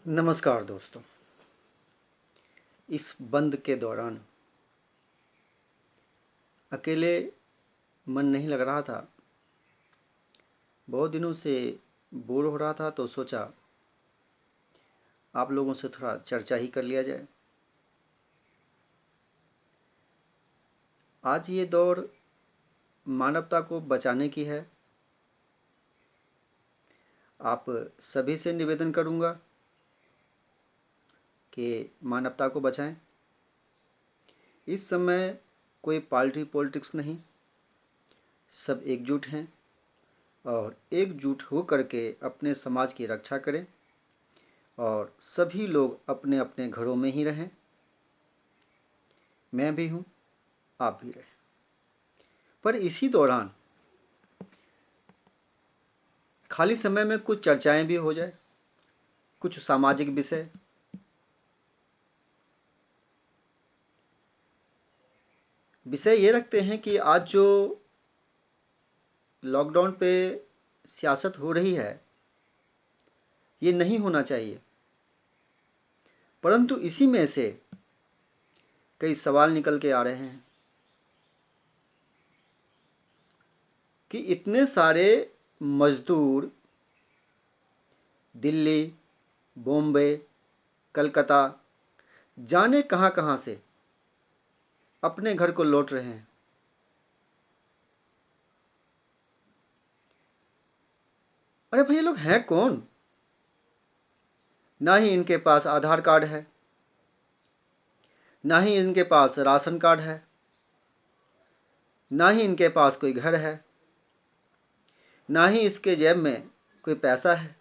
नमस्कार दोस्तों। इस बंद के दौरान अकेले मन नहीं लग रहा था। बहुत दिनों से बोर हो रहा था तो सोचा आप लोगों से थोड़ा चर्चा ही कर लिया जाए। आज ये दौर मानवता को बचाने की है। आप सभी से निवेदन करूंगा कि मानवता को बचाएं। इस समय कोई पार्टी पॉलिटिक्स नहीं, सब एकजुट हैं और एकजुट हो करके अपने समाज की रक्षा करें और सभी लोग अपने अपने घरों में ही रहें। मैं भी हूँ, आप भी रहें। पर इसी दौरान खाली समय में कुछ चर्चाएं भी हो जाए, कुछ सामाजिक विषय। विषय ये रखते हैं कि आज जो लॉकडाउन पे सियासत हो रही है ये नहीं होना चाहिए, परंतु इसी में से कई सवाल निकल के आ रहे हैं कि इतने सारे मजदूर दिल्ली, बॉम्बे, कलकत्ता जाने कहाँ कहाँ से अपने घर को लौट रहे हैं। अरे भाई, ये लोग हैं कौन? ना ही इनके पास आधार कार्ड है, ना ही इनके पास राशन कार्ड है, ना ही इनके पास कोई घर है, ना ही इसके जेब में कोई पैसा है।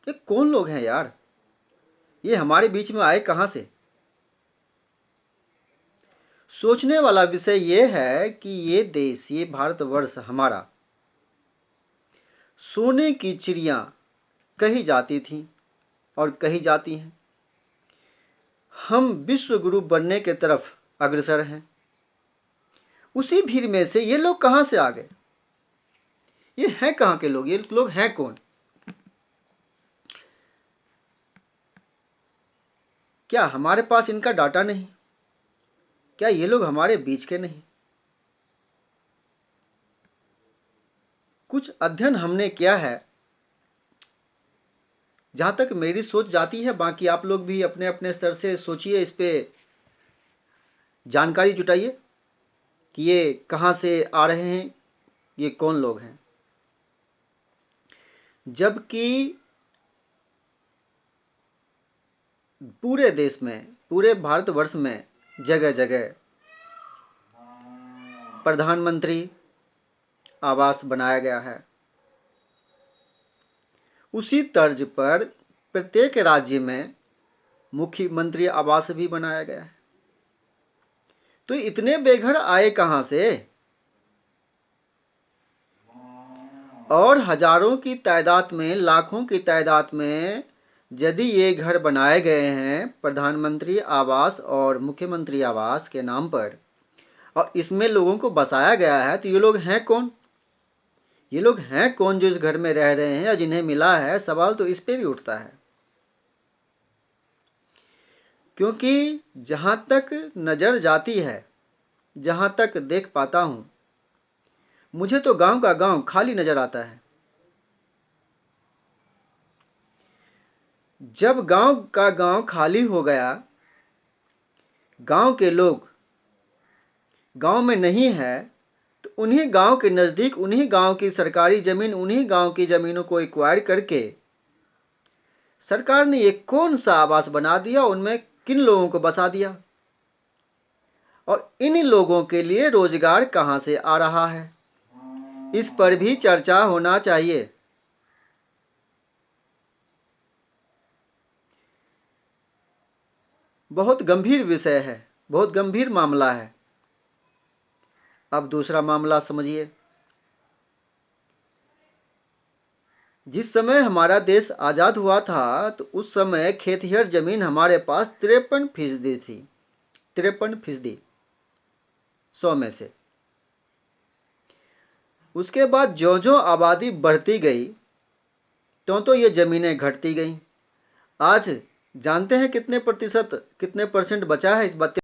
ये कौन लोग हैं यार? ये हमारे बीच में आए कहाँ से? सोचने वाला विषय ये है कि ये देश, ये भारतवर्ष हमारा सोने की चिड़िया कही जाती थी और कही जाती हैं। हम विश्व गुरु बनने के तरफ अग्रसर हैं। उसी भीड़ में से ये लोग कहाँ से आ गए? ये हैं कहाँ के लोग? ये लोग हैं कौन? क्या हमारे पास इनका डाटा नहीं? क्या ये लोग हमारे बीच के नहीं? कुछ अध्ययन हमने किया है, जहाँ तक मेरी सोच जाती है। बाकी आप लोग भी अपने अपने स्तर से सोचिए, इस पे जानकारी जुटाइए कि ये कहाँ से आ रहे हैं, ये कौन लोग हैं। जबकि पूरे देश में, पूरे भारतवर्ष में जगह जगह प्रधानमंत्री आवास बनाया गया है। उसी तर्ज पर प्रत्येक राज्य में मुख्यमंत्री आवास भी बनाया गया है। तो इतने बेघर आए कहाँ से? और हजारों की तादाद में, लाखों की तादाद में यदि ये घर बनाए गए हैं प्रधानमंत्री आवास और मुख्यमंत्री आवास के नाम पर, और इसमें लोगों को बसाया गया है, तो ये लोग हैं कौन? ये लोग हैं कौन जो इस घर में रह रहे हैं या जिन्हें मिला है? सवाल तो इस पे भी उठता है। क्योंकि जहां तक नज़र जाती है, जहां तक देख पाता हूं, मुझे तो गांव का गांव खाली नजर आता है। जब गांव का गांव खाली हो गया, गांव के लोग गांव में नहीं है, तो उन्हीं गांव के नज़दीक, उन्हीं गांव की सरकारी ज़मीन, उन्हीं गांव की ज़मीनों को एक्वायर करके सरकार ने ये कौन सा आवास बना दिया, उनमें किन लोगों को बसा दिया, और इन लोगों के लिए रोजगार कहां से आ रहा है? इस पर भी चर्चा होना चाहिए। बहुत गंभीर विषय है, बहुत गंभीर मामला है। अब दूसरा मामला समझिए। जिस समय हमारा देश आज़ाद हुआ था, तो उस समय खेतिहर जमीन हमारे पास 53% थी। 53%, 100 में से। उसके बाद जो जो आबादी बढ़ती गई, तो ये ज़मीनें घटती गईं। आज जानते हैं कितने प्रतिशत कितने परसेंट बचा है इस बात